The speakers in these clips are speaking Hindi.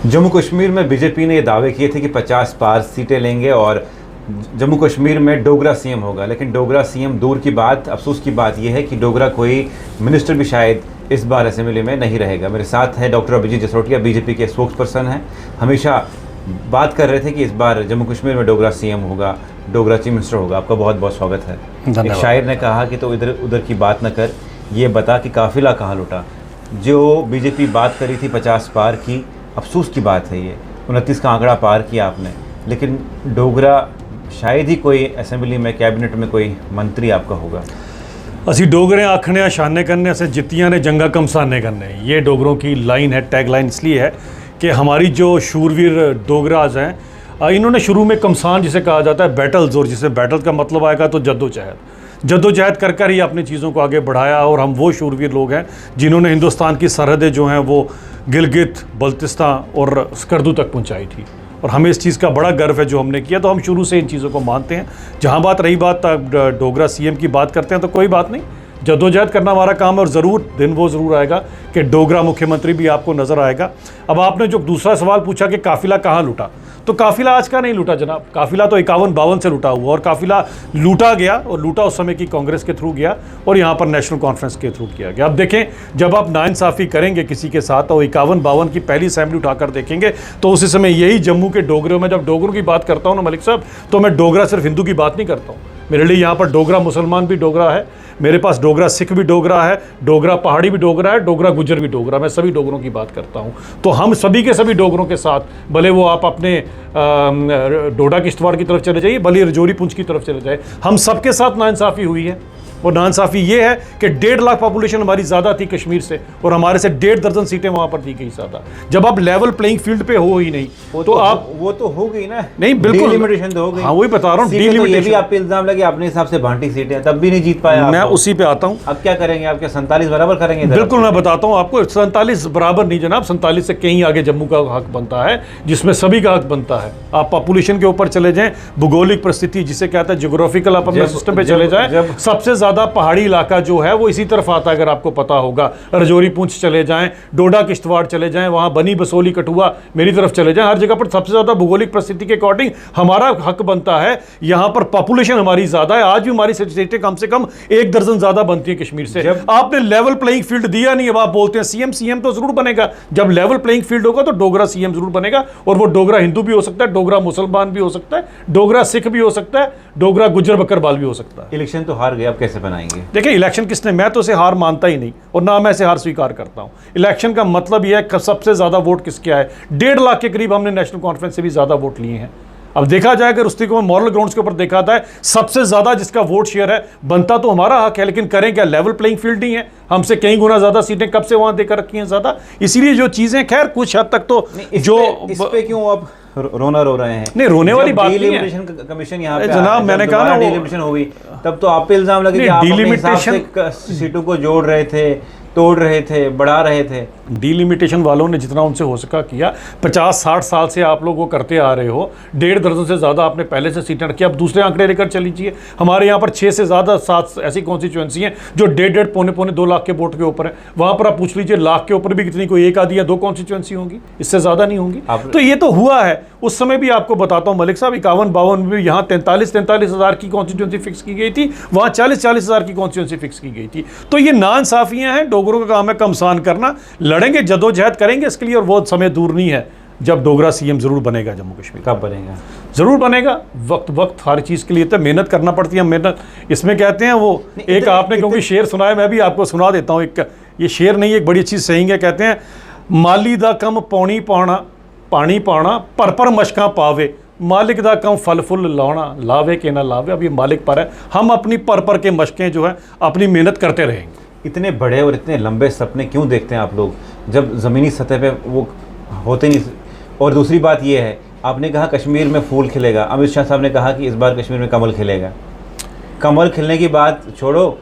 जम्मू कश्मीर में बीजेपी ने ये दावे किए थे कि 50 पार सीटें लेंगे और जम्मू कश्मीर में डोगरा सीएम होगा, लेकिन डोगरा सीएम दूर की बात, अफसोस की बात यह है कि डोगरा कोई मिनिस्टर भी शायद इस बार असेंबली में नहीं रहेगा। मेरे साथ है डॉक्टर अभिजीत जसरोटिया, बीजेपी के स्पोक्स पर्सन हैं, हमेशा बात कर रहे थे कि इस बार जम्मू कश्मीर में डोगरा सीएम होगा, डोगरा चीफ मिनिस्टर होगा। आपका बहुत बहुत स्वागत है। एक शायर ने कहा कि तो इधर उधर की बात न कर, ये बता कि काफिला कहाँ लुटा। जो बीजेपी बात करी थी 50 पार की, अफसोस की बात है ये 29 का आंकड़ा पार किया आपने, लेकिन डोगरा शायद ही कोई असेंबली में कैबिनेट में कोई मंत्री आपका होगा। असी डोगरे आखने शाने करने से जितियां ने जंगा कमसाने करने, ये डोगरों की लाइन है, टैग लाइन इसलिए है कि हमारी जो शूरवीर डोगराज हैं, इन्होंने शुरू में कमसान जिसे कहा जाता है बैटल्स, और जिसे बैटल का मतलब आएगा तो जद्दोजहद कर कर ही अपनी चीज़ों को आगे बढ़ाया। और हम वो शूरवीर लोग हैं जिन्होंने हिंदुस्तान की सरहदें जो हैं वो गिलगित, बल्तिस्तान और स्कर्दू तक पहुंचाई थी, और हमें इस चीज़ का बड़ा गर्व है जो हमने किया। तो हम शुरू से इन चीज़ों को मानते हैं। जहाँ बात रही बात डोगरा सीएम की बात करते हैं तो कोई बात नहीं, जद्दोजहद करना हमारा काम है, और ज़रूर दिन वो ज़रूर आएगा कि डोगरा मुख्यमंत्री भी आपको नज़र आएगा। अब आपने जो दूसरा सवाल पूछा कि काफिला कहाँ लुटा, तो काफिला आज का नहीं लूटा जनाब, काफिला तो 51-52 से लूटा हुआ, और काफिला लूटा गया, और लूटा उस समय की कांग्रेस के थ्रू गया और यहाँ पर नेशनल कॉन्फ्रेंस के थ्रू किया गया। अब देखें, जब आप नाइंसाफ़ी करेंगे किसी के साथ और 51-52 की पहली असेंबली उठाकर देखेंगे तो उसी समय यही जम्मू के डोगरों में, जब डोगरों की बात करता हूँ ना मलिक साहब, तो मैं डोगरा सिर्फ हिंदू की बात नहीं करता हूँ। मेरे लिए यहाँ पर डोगरा मुसलमान भी डोगरा है, मेरे पास डोगरा सिख भी डोगरा है, डोगरा पहाड़ी भी डोगरा है, डोगरा गुज्जर भी डोगरा, मैं सभी डोगरों की बात करता हूँ। तो हम सभी के सभी डोगरों के साथ, भले वो आप अपने डोडा किश्तवाड़ की तरफ चले जाइए, भले रजौरी पुंछ की तरफ चले जाए, हम सबके साथ नाइंसाफ़ी हुई है। और नाइंसाफ़ी ये है कि 1.5 लाख पॉपुलेशन हमारी ज़्यादा थी कश्मीर से, और हमारे से 1.5 दर्जन सीटें वहाँ पर दी गई ज़्यादा। जब आप लेवल प्लेइंग फील्ड पे हो ही नहीं तो आप, वो तो हो गई ना, नहीं बिल्कुल डिलिमिटेशन तो हो गई। हाँ, वही बता रहा हूँ, डिलिमिटेशन। आप पे इल्जाम लगे अपने हिसाब से बांटी सीटें, तब भी नहीं जीत पाया। मैं उसी पे आता हूँ। अब क्या करेंगे, आपके 47 बराबर करेंगे? बिल्कुल, मैं बताता हूँ आपको, 47 बराबर नहीं जनाब, 47 से कहीं आगे जम्मू का हक बनता है, जिसमें सभी का हक बनता है। आप पॉपुलेशन के ऊपर चले जाएं, भूगोलिक परिस्थिति जिसे कहते हैं जियोग्राफिकल, आप अपने सिस्टम पे चले जाएं, सबसे ज्यादा पहाड़ी इलाका जो है वो इसी तरफ आता है। अगर आपको पता होगा, रजौरी पुंछ चले जाएं, डोडा किश्तवाड़ चले जाएं, वहां बनी बसोली कठुआ मेरी तरफ चले जाएं, हर जगह पर सबसे ज्यादा भूगोलिक परिस्थिति के अकॉर्डिंग हमारा हक बनता है। यहां पर पॉपुलेशन हमारी ज्यादा है, आज भी हमारी सीटें कम से कम 1 दर्जन ज्यादा बनती है कश्मीर से। आपने लेवल प्लेइंग फील्ड दिया नहीं। अब आप बोलते हैं सीएम तो जरूर बनेगा, जब लेवल प्लेइंग फील्ड होगा तो डोगरा सीएम जरूर बनेगा, और वो डोगरा हिंदू भी हो सकता है, डोगरा मुसलमान भी हो सकता है, डोगरा सिख भी हो सकता है, डोगरा गुज्जर बकरवाल भी हो सकता है। इलेक्शन तो हार गए, अब कैसे बनाएंगे? देखिए, इलेक्शन किसने, मैं तो इसे हार मानता ही नहीं, और ना मैं इसे हार स्वीकार करता हूं। इलेक्शन का मतलब यह है कि सबसे ज्यादा वोट किसके आए। 1.5 लाख के करीब हमने नेशनल कॉन्फ्रेंस से भी ज्यादा वोट लिए हैं। अब देखा जाए, अगर उस मॉरल ग्राउंड्स के ऊपर देखा जाए, सबसे ज्यादा जिसका वोट शेयर है, बनता तो हमारा हक है, लेकिन करें क्या, लेवल प्लेइंग फील्ड नहीं है, हमसे कई गुना ज्यादा सीटें कब से वहां देकर रखी हैं ज्यादा। इसीलिए जो चीजें, खैर कुछ हद तक तो जो इस पे क्यों अब रोना रो रहे हैं? नहीं, रोने वाली बात नहीं है। कमीशन यहाँ पे जनाब, मैंने कहा ना, डिलिमिटेशन हो गई, तब तो आप पे इल्जाम लगे कि आप अपने हिसाब से सीटों को जोड़ रहे थे, तोड़ रहे थे, बढ़ा रहे थे। डिलिमिटेशन वालों ने जितना उनसे हो सका किया। 50-60 साल से आप लोग वो करते आ रहे हो, 1.5 दर्जन से ज़्यादा आपने पहले से सीटें रखी। अब दूसरे आंकड़े लेकर चल लीजिए, हमारे यहाँ पर 6 से ज़्यादा 7 ऐसी कॉन्स्टिट्यूएंसी हैं जो 1.5 पौने 2 लाख के वोट के ऊपर है। वहाँ पर आप पूछ लीजिए, लाख के ऊपर भी कितनी, कोई 1 आधी या 2 कॉन्स्टिट्यूएंसी होंगी, इससे ज़्यादा नहीं होंगी। तो ये तो हुआ है। उस समय भी आपको बताता हूँ मलिक साहब, 51-52 में यहाँ 43 हज़ार की कॉन्स्टिट्यूएंसी फिक्स की गई थी, वहाँ 40 हज़ार की कॉन्स्टिट्यूएंसी फिक्स की गई थी। तो ये नाइंसाफियाँ हैं, डोगरों का काम है कमसान करना। लड़ेंगे, जद्दोजहद करेंगे इसके लिए, और वो समय दूर नहीं है जब डोगरा सीएम जरूर बनेगा जम्मू कश्मीर। कब बनेगा? जरूर बनेगा, वक्त हर चीज़ के लिए तो मेहनत करना पड़ती है। मेहनत इसमें कहते हैं वो एक, आपने क्योंकि शेर सुनाया, मैं भी आपको सुना देता हूँ। एक ये शेर नहीं, एक बड़ी अच्छी सही है, कहते हैं, माली दा कम पौनी पाना, पानी पाना, पर मशकां पावे, मालिक दा कम फल फुल लाना, लावे के ना लावे। अब ये मालिक पर है, हम अपनी पर के मशकें जो है अपनी मेहनत करते रहेंगे। इतने बड़े और इतने लंबे सपने क्यों देखते हैं आप लोग, जब ज़मीनी सतह पे वो होते नहीं? और दूसरी बात ये है, आपने कहा कश्मीर में फूल खिलेगा, अमित शाह साहब ने कहा कि इस बार कश्मीर में कमल खिलेगा। कमल खिलने की बात छोड़ो,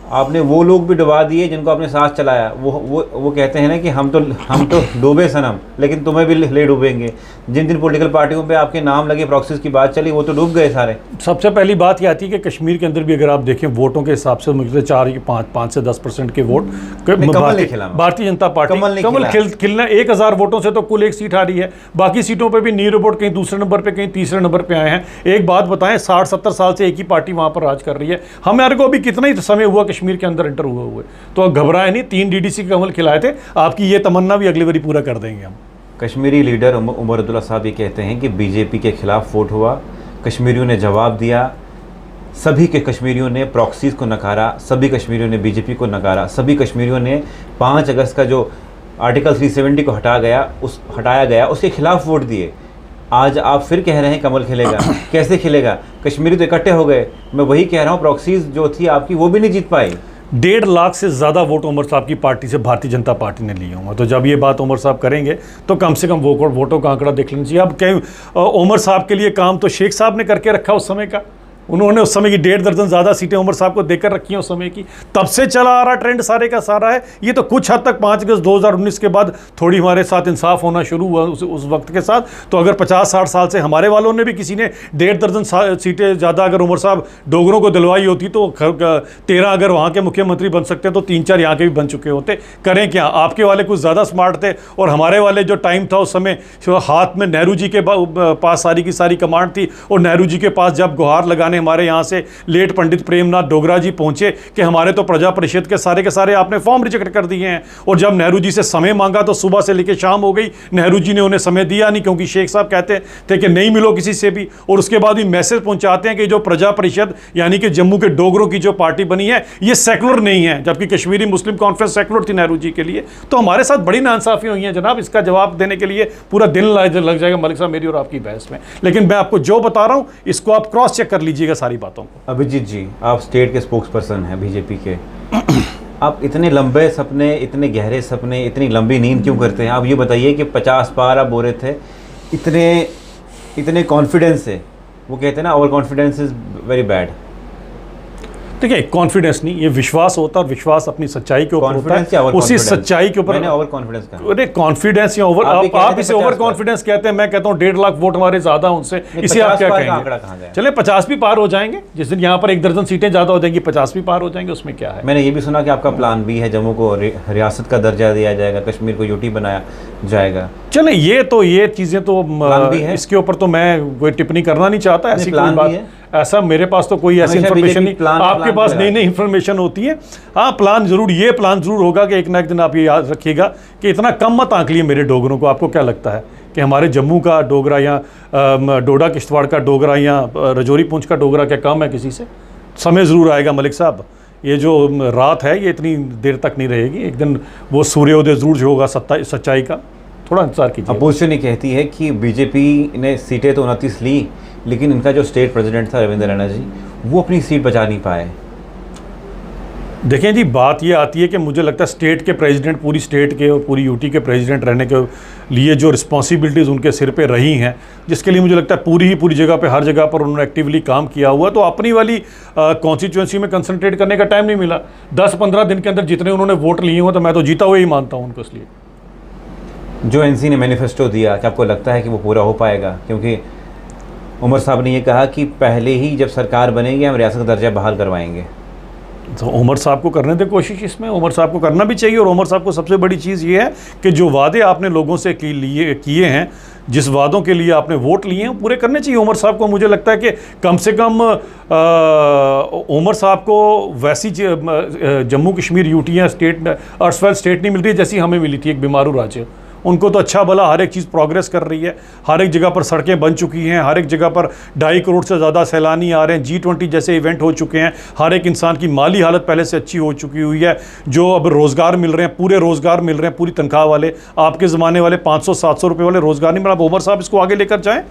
आपने वो लोग भी डुबा दिए जिनको आपने साथ चलाया। वो कहते हैं ना कि हम तो डूबे सनम, लेकिन तुम्हें भी ले डूबेंगे। जिन जिन पॉलिटिकल पार्टियों पे आपके नाम लगे, प्रॉक्सीज की बात चली, वो तो डूब गए सारे। सबसे पहली बात ये आती है कि कश्मीर के अंदर भी अगर आप देखें वोटों के हिसाब से मुझे 4 से 10% के वोट भारतीय जनता पार्टी कमल खिलना 1000 वोटों से तो कुल 1 सीट आ रही है। बाकी सीटों पर भी नी रिपोर्ट कहीं दूसरे नंबर पर, कहीं तीसरे नंबर पर आए हैं। एक बात बताएं, 60-70 साल से एक ही पार्टी वहां पर राज कर रही है। हमारे को अभी कितना ही समय हुआ कश्मीर के अंदर एंटर हुए, तो घबराए नहीं। 3 DDC के कमल खिलाए थे, आपकी ये तमन्ना भी अगली बारी पूरा कर देंगे हम। कश्मीरी लीडर उमर अब्दुल्ला साहब ये कहते हैं कि बीजेपी के खिलाफ वोट हुआ, कश्मीरियों ने जवाब दिया, सभी के कश्मीरियों ने प्रॉक्सीज को नकारा, सभी कश्मीरियों ने बीजेपी को नकारा, सभी कश्मीरियों ने 5 अगस्त का जो आर्टिकल 370 को हटाया गया उसके खिलाफ वोट दिए। आज आप फिर कह रहे हैं कमल खिलेगा। कैसे खिलेगा? कश्मीरी तो इकट्ठे हो गए। मैं वही कह रहा हूँ, प्रॉक्सीज जो थी आपकी वो भी नहीं जीत पाई। 1.5 लाख से ज़्यादा वोट उमर साहब की पार्टी से भारतीय जनता पार्टी ने लिए होंगे। तो जब ये बात उमर साहब करेंगे तो कम से कम वोटों का आंकड़ा देख लेना चाहिए। अब कहीं उमर साहब के लिए काम तो शेख साहब ने करके रखा उस समय का। उन्होंने उस समय की 1.5 दर्जन ज़्यादा सीटें उमर साहब को देकर रखी हैं उस समय की। तब से चला आ रहा ट्रेंड सारे का सारा है। ये तो कुछ हद तक 5 अगस्त 2019 के बाद थोड़ी हमारे साथ इंसाफ होना शुरू हुआ उस वक्त के साथ। तो अगर 50-60 साल से हमारे वालों ने भी किसी ने 1.5 दर्जन सीटें ज़्यादा अगर उमर साहब डोगरों को दिलवाई होती तो 13 अगर वहाँ के मुख्यमंत्री बन सकते तो 3-4 यहाँ के भी बन चुके होते। करें क्या, आपके वाले कुछ ज़्यादा स्मार्ट थे और हमारे वाले जो टाइम था उस समय हाथ में नेहरू जी के पास सारी की सारी कमांड थी। और नेहरू जी के पास जब गुहार लगाने हमारे यहाँ से लेट पंडित प्रेमनाथ डोगरा जी पहुंचे कि हमारे तो प्रजा परिषद के सारे आपने फॉर्म रिजेक्ट कर दिए हैं। और जब नेहरू जी से समय मांगा तो सुबह से लेकर शाम हो गई, नेहरू जी ने उन्हें समय दिया नहीं, क्योंकि शेख साहब कहते थे कि नहीं मिलो किसी से भी। और उसके बाद भी मैसेज पहुंचाते हैं कि जो प्रजा परिषद यानी कि जम्मू के डोगरों की जो पार्टी बनी है ये सेकुलर नहीं है, जबकि कश्मीरी मुस्लिम कॉन्फ्रेंस सेकुलर थी नेहरू जी के लिए। तो हमारे साथ बड़ी नाइंसाफी हुई है जनाब। इसका जवाब देने के लिए पूरा दिन लग जाएगा मलिक साहब मेरी और आपकी बहस में। लेकिन मैं आपको जो बता रहा हूं इसको आप क्रॉस चेक कर लीजिएगा सारी बातों को। अभिजीत जी, आप स्टेट के स्पोक्स पर्सन हैं बीजेपी के। आप इतने लंबे सपने, इतने गहरे सपने, इतनी लंबी नींद क्यों करते हैं? आप ये बताइए कि 50 पार आप बोल रहे थे, इतने कॉन्फिडेंस से। वो कहते हैं ना, over confidence is very bad. देखिए, कॉन्फिडेंस नहीं, ये विश्वास होता है। विश्वास अपनी सच्चाई के ऊपर होता है, उसी सच्चाई के ऊपर। मैंने ओवर कॉन्फिडेंस कहा। अरे कॉन्फिडेंस या ओवर, आप इसे ओवर कॉन्फिडेंस कहते हैं, मैं कहता हूँ 1.5 लाख वोट हमारे ज्यादा उनसे, इसे आप क्या कहेंगे? चले 50 भी पार हो जाएंगे, जिस दिन यहाँ पर 1 दर्जन सीटें ज्यादा हो जाएंगी 50 भी पार हो जाएंगे, उसमें क्या है? मैंने ये भी सुना कि आपका प्लान भी है, जम्मू को रियासत का दर्जा दिया जाएगा, कश्मीर को यूटी बनाया जाएगा। चले ये चीजें तो इसके ऊपर तो मैं कोई टिप्पणी करना नहीं चाहता। ऐसी कोई बात, ऐसा मेरे पास तो कोई ऐसी इन्फॉर्मेशन नहीं। आपके पास नई इन्फॉर्मेशन होती है। हाँ, प्लान जरूर होगा कि एक ना एक दिन आप ये याद रखिएगा कि इतना कम मत आंक लिए मेरे डोगरों को। आपको क्या लगता है कि हमारे जम्मू का डोगरा या डोडा किश्तवाड़ का डोगरा या रजौरी पुंछ का डोगरा क्या कम है किसी से? समय ज़रूर आएगा मलिक साहब। ये जो रात है ये इतनी देर तक नहीं रहेगी। एक दिन वो सूर्योदय जरूर होगा सच्चाई का। थोड़ा इंतजार कीजिए। अपोजिशन ये कहती है कि बीजेपी ने सीटें तो 29 ली, लेकिन इनका जो स्टेट प्रेसिडेंट था रविंद्र रैना जी, वो अपनी सीट बचा नहीं पाए। देखें जी, बात ये आती है कि मुझे लगता है स्टेट के प्रेसिडेंट, पूरी स्टेट के और पूरी यूटी के प्रेसिडेंट रहने के लिए जो रिस्पॉन्सिबिलिटीज़ उनके सिर पे रही हैं, जिसके लिए मुझे लगता है पूरी जगह पे, हर जगह पर उन्होंने एक्टिवली काम किया हुआ। तो अपनी वाली कॉन्स्टिट्यूंसी में कंसंट्रेट करने का टाइम नहीं मिला। 10-15 दिन के अंदर जितने उन्होंने वोट लिए हुए, तो मैं तो जीता हुआ ही मानता हूँ उनको। इसलिए जो एनसी ने मैनिफेस्टो दिया, क्या आपको लगता है कि वो पूरा हो पाएगा? क्योंकि उमर साहब ने ये कहा कि पहले ही जब सरकार बनेगी हम रियासत का दर्जा बहाल करवाएंगे। तो उमर साहब को करने दे कोशिश, इसमें उमर साहब को करना भी चाहिए। और उमर साहब को सबसे बड़ी चीज़ ये है कि जो वादे आपने लोगों से किए हैं, जिस वादों के लिए आपने वोट लिए हैं, वो पूरे करने चाहिए उमर साहब को। मुझे लगता है कि कम से कम उमर साहब को वैसी जम्मू कश्मीर यूटी या स्टेट अर्सवेल स्टेट नहीं मिल रही जैसी हमें मिली थी, एक बीमारू राज्य। उनको तो अच्छा भला हर एक चीज़ प्रोग्रेस कर रही है। हर एक जगह पर सड़कें बन चुकी हैं, हर एक जगह पर 2.5 करोड़ से ज़्यादा सैलानी आ रहे हैं, G20 जैसे इवेंट हो चुके हैं। हर एक इंसान की माली हालत पहले से अच्छी हो चुकी हुई है। जो अब रोज़गार मिल रहे हैं, पूरे रोज़गार मिल रहे हैं, पूरी तनख्वाह वाले। आपके ज़माने वाले 500-700 रुपये वाले रोज़गार नहीं मिला। अब उमर साहब इसको आगे लेकर जाएँ,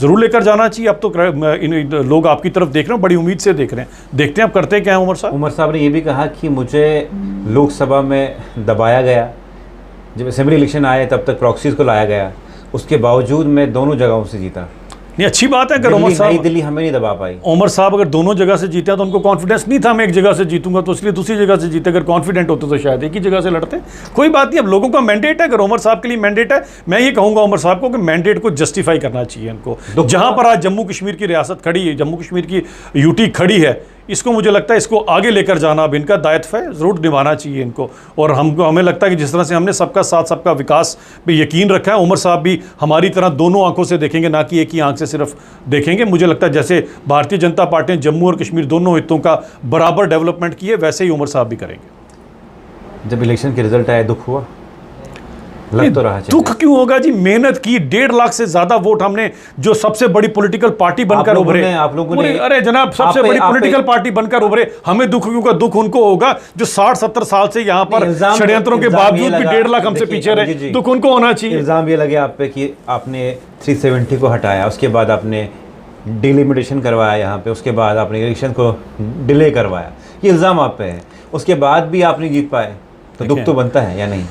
ज़रूर लेकर जाना चाहिए। अब तो लोग आपकी तरफ देख रहे हैं, बड़ी उम्मीद से देख रहे हैं। देखते हैं अब करते क्या है उमर साहब। उमर साहब ने ये भी कहा कि मुझे लोकसभा में दबाया गया, जब असेंबली इलेक्शन आए तब तक प्रॉक्सीज को लाया गया, उसके बावजूद मैं दोनों जगहों से जीता। नहीं, अच्छी बात है। अगर उमर नई साहब दिल्ली हमें नहीं दबा पाई। उमर साहब अगर दोनों जगह से जीते हैं तो उनको कॉन्फिडेंस नहीं था मैं एक जगह से जीतूंगा तो इसलिए दूसरी जगह से जीते। अगर कॉन्फिडेंट होते तो शायद एक ही जगह से लड़ते। कोई बात नहीं, अब लोगों का मैंडेट है। अगर उमर साहब के लिए मैंडेट है, मैं ये कहूंगा उमर साहब को कि मैंडेट को जस्टिफाई करना चाहिए इनको। जहां पर आज जम्मू कश्मीर की रियासत खड़ी है, जम्मू कश्मीर की यूटी खड़ी है, इसको मुझे लगता है इसको आगे लेकर जाना अब इनका दायित्व है, ज़रूर निभाना चाहिए इनको। और हमें लगता है कि जिस तरह से हमने सबका साथ सबका विकास पे यकीन रखा है, उमर साहब भी हमारी तरह दोनों आंखों से देखेंगे, ना कि एक ही आंख से सिर्फ देखेंगे। मुझे लगता है जैसे भारतीय जनता पार्टी ने जम्मू और कश्मीर दोनों हितों का बराबर डेवलपमेंट की है, वैसे ही उमर साहब भी करेंगे। जब इलेक्शन के रिजल्ट आए दुख हुआ? लग तो रहा दुख क्यों होगा जी, मेहनत की, 1.5 लाख से ज्यादा वोट हमने, जो सबसे बड़ी पॉलिटिकल पार्टी बनकर उभरे। आप लोगों ने, अरे जनाब, सबसे बड़ी पॉलिटिकल पार्टी बनकर उभरे, हमें दुख क्यों का? दुख उनको होगा जो 60-70 साल से यहाँ पर षड्यंत्रों के बावजूद भी 1.5 लाख हमसे पीछे रहे। दुख उनको होना चाहिए। इल्जाम ये लगे आप पे कि आपने 370 को हटाया, उसके बाद आपने डिलिमिटेशन करवाया यहाँ पे, उसके बाद आपने इलेक्शन को डिले करवाया, ये इल्ज़ाम आप पे है। उसके बाद भी आप नहीं जीत पाए, तो दुख तो बनता है या नहीं?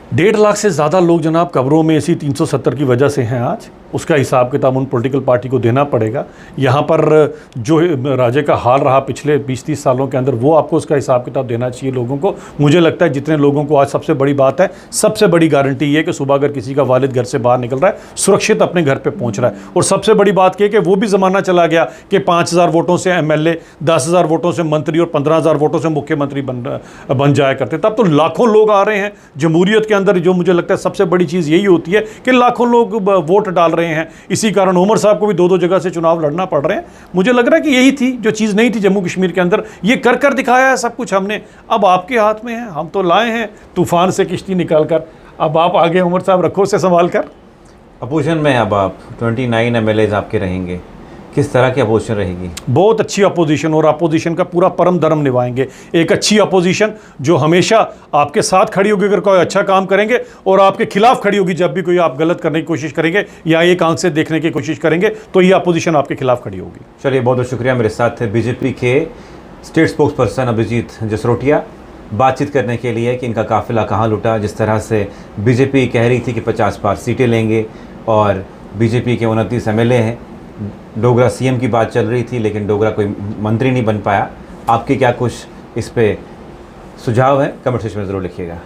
1.5 लाख से ज़्यादा लोग जनाब कब्रों में इसी 370 की वजह से हैं आज। उसका हिसाब किताब उन पॉलिटिकल पार्टी को देना पड़ेगा। यहाँ पर जो राज्य का हाल रहा पिछले 20-30 सालों के अंदर, वो आपको उसका हिसाब किताब देना चाहिए लोगों को। मुझे लगता है जितने लोगों को आज सबसे बड़ी बात है, सबसे बड़ी गारंटी ये है कि सुबह अगर किसी का वालिद घर से बाहर निकल रहा है, सुरक्षित अपने घर पर पहुँच रहा है। और सबसे बड़ी बात ये कि वो भी ज़माना चला गया कि 5,000 वोटों से MLA, 10,000 वोटों से मंत्री और 15,000 वोटों से मुख्यमंत्री बन जाया करते। तब तो लाखों लोग आ रहे हैं जमहूरियत के अंदर। जो मुझे लगता है सबसे बड़ी चीज़ यही होती है कि लाखों लोग वोट डाल रहे हैं। इसी कारण उमर साहब को भी 2-2 जगह से चुनाव लड़ना पड़ रहे हैं। मुझे लग रहा है कि यही थी जो चीज़ नहीं थी जम्मू कश्मीर के अंदर, ये कर दिखाया है सब कुछ हमने। अब आपके हाथ में है, हम तो लाए हैं तूफान से किश्ती निकाल कर, अब आप आगे उमर साहब रखो से संभाल कर। अपोजिशन में अब आप 29 MLAs आपके रहेंगे, किस तरह की अपोजिशन रहेगी? बहुत अच्छी अपोजिशन, और अपोजिशन का पूरा परम धर्म निभाएंगे। एक अच्छी अपोजिशन जो हमेशा आपके साथ खड़ी होगी अगर कोई अच्छा काम करेंगे, और आपके खिलाफ खड़ी होगी जब भी कोई आप गलत करने की कोशिश करेंगे या एक आंख से देखने की कोशिश करेंगे, तो ये अपोजिशन आपके खिलाफ खड़ी होगी। चलिए, बहुत बहुत शुक्रिया। मेरे साथ थे बीजेपी के state spokesperson Abhijeet Jasrotia, बातचीत करने के लिए कि इनका काफिला कहाँ लुटा। जिस तरह से बीजेपी कह रही थी कि 50 पार सीटें लेंगे और बीजेपी के 29 MLA हैं, डोगरा CM की बात चल रही थी, लेकिन डोगरा कोई मंत्री नहीं बन पाया। आपके क्या कुछ इस पे सुझाव है? कमेंट सेक्शन में ज़रूर लिखिएगा।